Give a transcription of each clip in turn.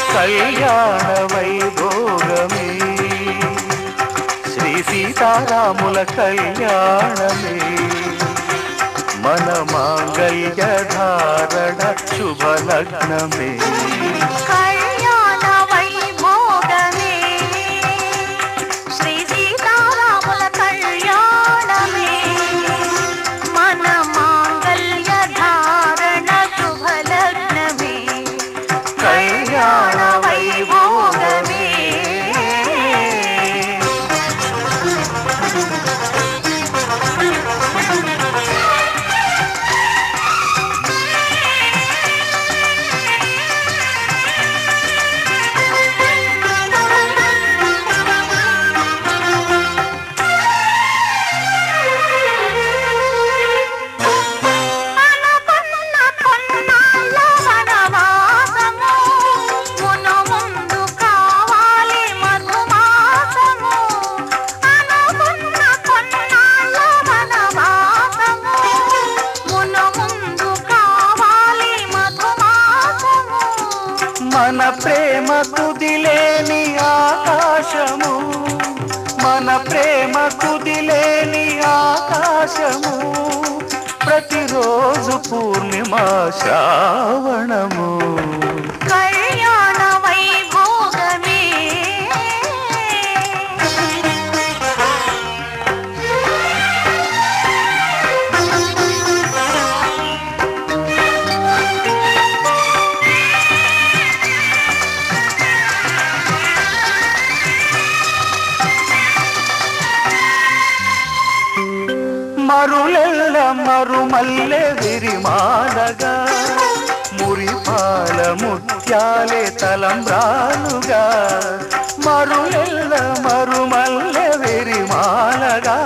కళ్యాణ వైభోగమే శ్రీ సీతారాముల కళ్యాణమే మన మాంగళ్య ధారణ శుభలగ్నమే కళ్యాణ వైభోగమే శ్రీ సీతారాముల కళ్యాణమే మన మాంగళ్య ధారణ శుభలగ్నమే కళ్యాణ వైభోగమే మన ప్రేమ కుదిలేని ఆకాశము మన ప్రేమ కుదిలేని ఆకాశము ప్రతిరోజు పూర్ణిమ శ్రావణము కళ్యాణ వైభోగమే మరులెల్ల మరుమల్లె విరిమాలగా మురిపాల ముత్యాలే తలంబ్రాలుగా మరులెల్ల మరుమల్లె విరిమాలగా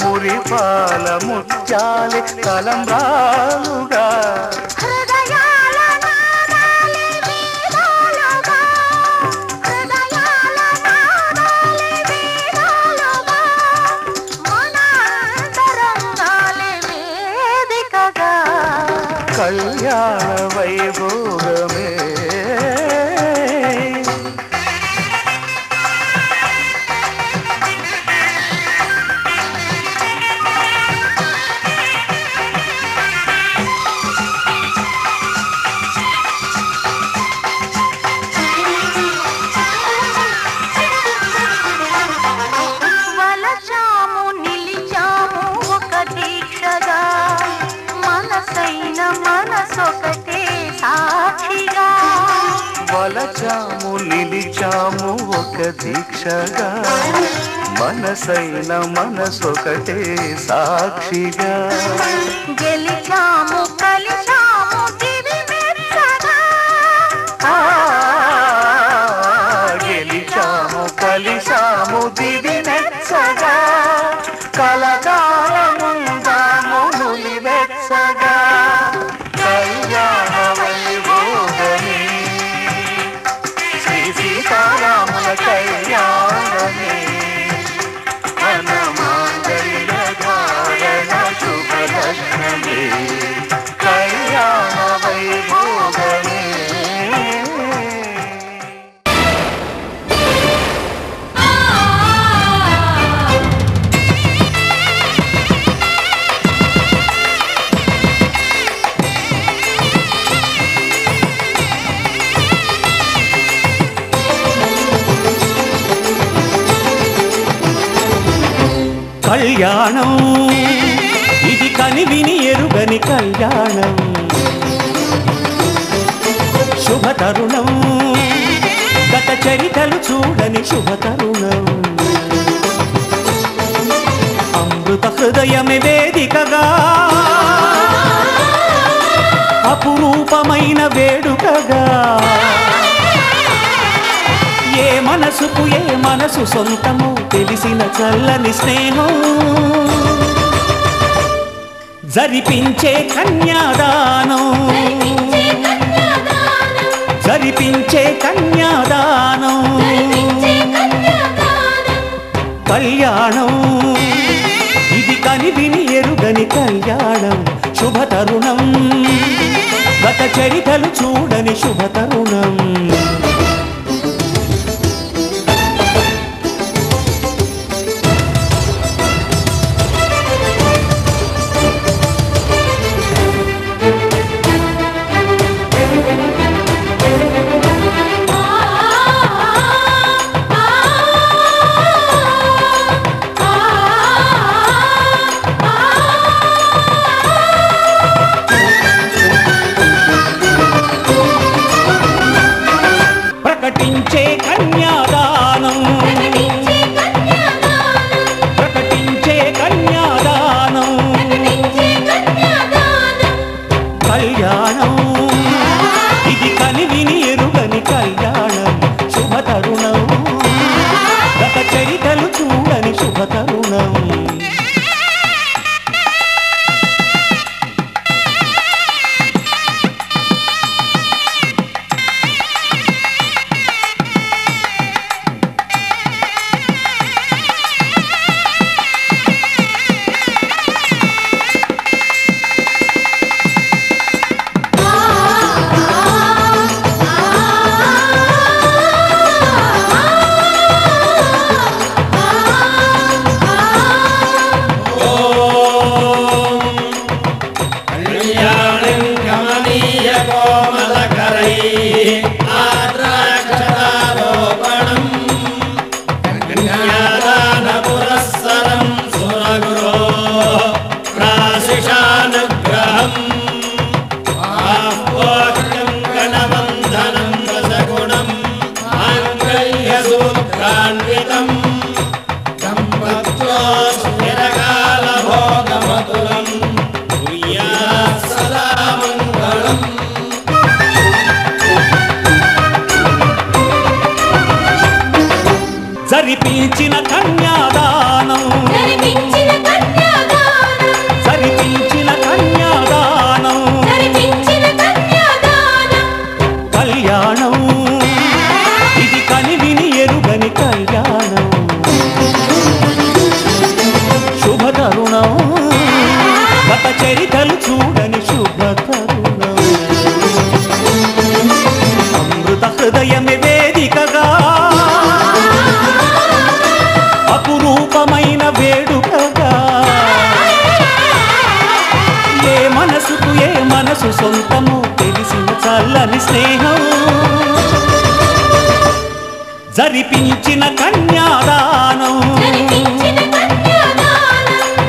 మురిపాల ముత్యాలే తలంబ్రాలుగా కళ్యాణ వైభోగమే వలచాము నిలిచాము ఒక దీక్షగా మనసైన మనసొకటే సాక్షిగా వలచాము నిలిచాము ఒక దీక్షగా మనసైన మనసొకటే సాక్షిగా గెలిచాము కలిచాము దివి మెచ్చగా గెలిచాము కలిసాము దివి మెచ్చగా కలకాలముందాము నులివెచ్చగా కళ్యాణ వైభోగమే శ్రీ సీతారాముల కళ్యాణమే మన మాంగళ్య ధారణ శుభలగ్నమే కళ్యాణ వైభోగమే కళ్యాణం ఇది కనివిని ఎరుగని కళ్యాణం శుభతరుణం గత చరితలు చూడని శుభతరుణం అమృత హృదయమే వేదికగా అపురూపమైన వేడుకగా ఏ మనసుకు ఏ మనసు సొంతము తెలిసిన చల్లని స్నేహం జరిపించే కన్యాదానం జరిపించే కన్యాదానం కళ్యాణం ఇది కనివిని ఎరుగని కళ్యాణం శుభ తరుణం గత చరితలు చూడని శుభ తరుణం ప్రకటించే కన్యాదానం ప్రకటించే కన్యాదానం కళ్యాణం ఇది కనివిని ఎరుగని కళ్యాణం శుభ తరుణం గత చరితలు చూడని శుభ తరుణం జరిపించిన కన్యాదానం జరిపించిన కన్యాదానం కళ్యాణం ఇది కనివిని ఎరుగని కళ్యాణం శుభ తరుణం గత చరితలు చూడని శుభ తరుణం అమృత హృదయమే వేదికగా అపురూపమైన వేడుకగా ఏ మనసుకు ఏ మనసు సొంతము తెలిసిన చల్లని స్నేహం జరిపించిన కన్యాదానం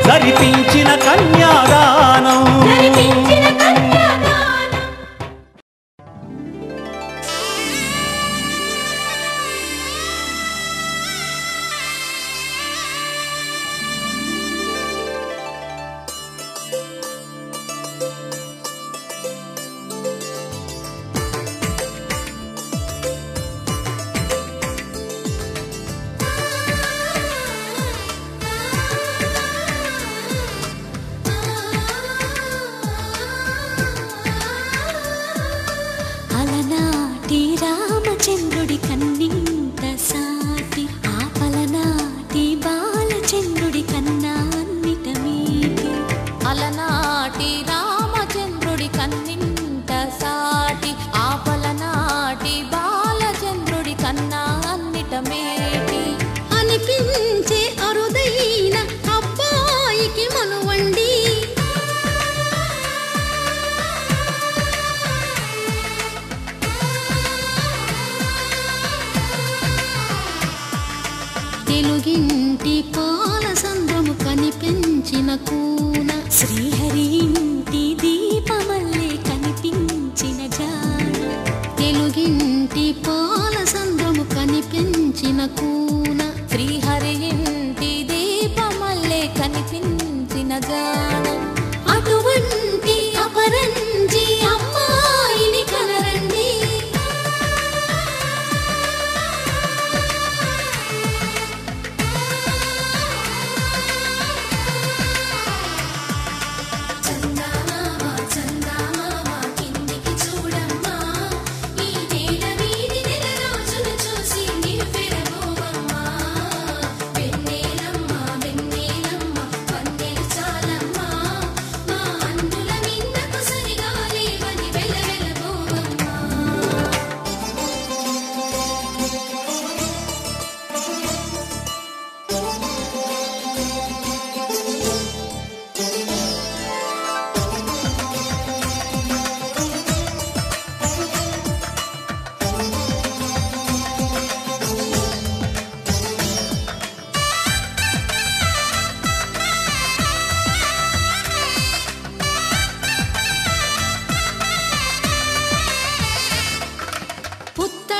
జరిపించిన కన్యాదానం రామచంద్రుడి కన్నింత సాటి ఆపలనాటి బాలచంద్రుడి కన్నా అన్నిట మీటి అలనాటి రామచంద్రుడి కన్నింత సాటి ఆపలనాటి బాలచంద్రుడి కన్నా అన్నిట మేటి అనిపించే అరుదైన అబ్బాయికి మనువండి తెలుగింటి పాల సంద్రము కనిపించిన కూన శ్రీహరి ఇంటి దీపమల్లే కనిపించిన జాన తెలుగింటి పాల సంద్రము కనిపించిన కూన శ్రీహరి ఇంటి దీపమల్లే కనిపించిన జాన అటువంటి అపరంజి అమ్మాయిని కనరండి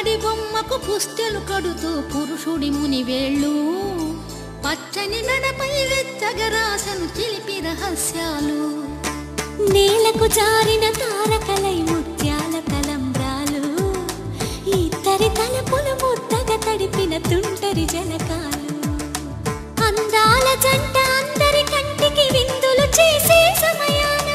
పుత్తడి బొమ్మకు పుస్తెలు కడుతూ పురుషుడి ముని వేళ్ళు పచ్చని మెడపై వెచ్చగరాసను చిలిపి రహస్యాలు నేలకు జారిన తారకలై ముత్యాల తలంబ్రాలు ఇద్దరి తలపులు ముద్దగా తడిపిన తుంటరి జలకాలు అందాల జంట అందరి కంటికి విందులు చేసే సమయాన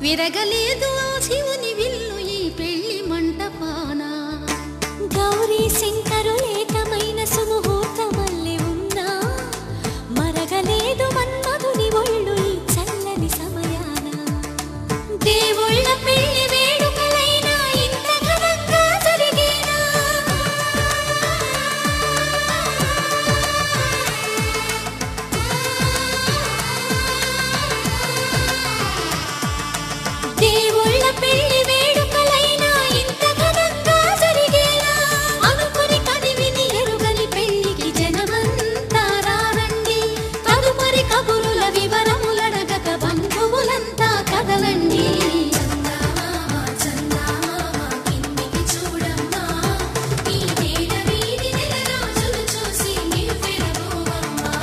విరగలేదు శివుని విల్లు ఈ పెళ్లి మంటపాన గౌరీ శంకరులేకమైన సుముహూర్తమల్లె ఉన్నా మరగలేదు మన్మధుని ఒళ్ళు ఈ చల్లని సమయాన దేవుళ్ళ పెళ్లి వేడుకలైనా ఇంత ఘనంగా జరిగేనా దేవుళ్ళ పెళ్లి వేడుకలైనా ఇంత ఘనంగా జరిగేలా అనుకుని కదివిని ఎరుగని పెళ్లికి జనమంతా రారండి తదుపరి కబురుల వివరములడగక బంధువులంతా కదలండి కిందికి చూడమ్మా ఈ నేల వీధి నెల రోజులు చూసి నివ్వెరబోవమ్మా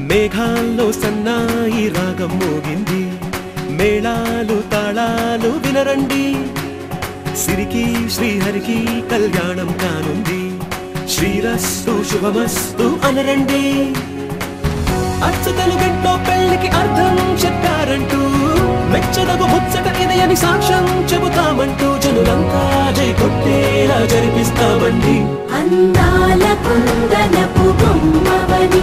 మేఘాల్లో సన్నాయి రాగం మోగింది మేళాలు తాళాలు వినరండి సిరికి శ్రీహరికి కళ్యాణం కానుంది శ్రీరస్తు శుభమస్తు అనరండి అచ్చు తెలుగింట్లో పెళ్లికి అర్థం చెప్పారంటూ మెచ్చదగు ముచ్చట ఇది అని సాక్ష్యం చెబుతామంటూ జనులంతా జై కొట్టేలా జరిపిస్తామండి అందాల కుందనపు బొమ్మవని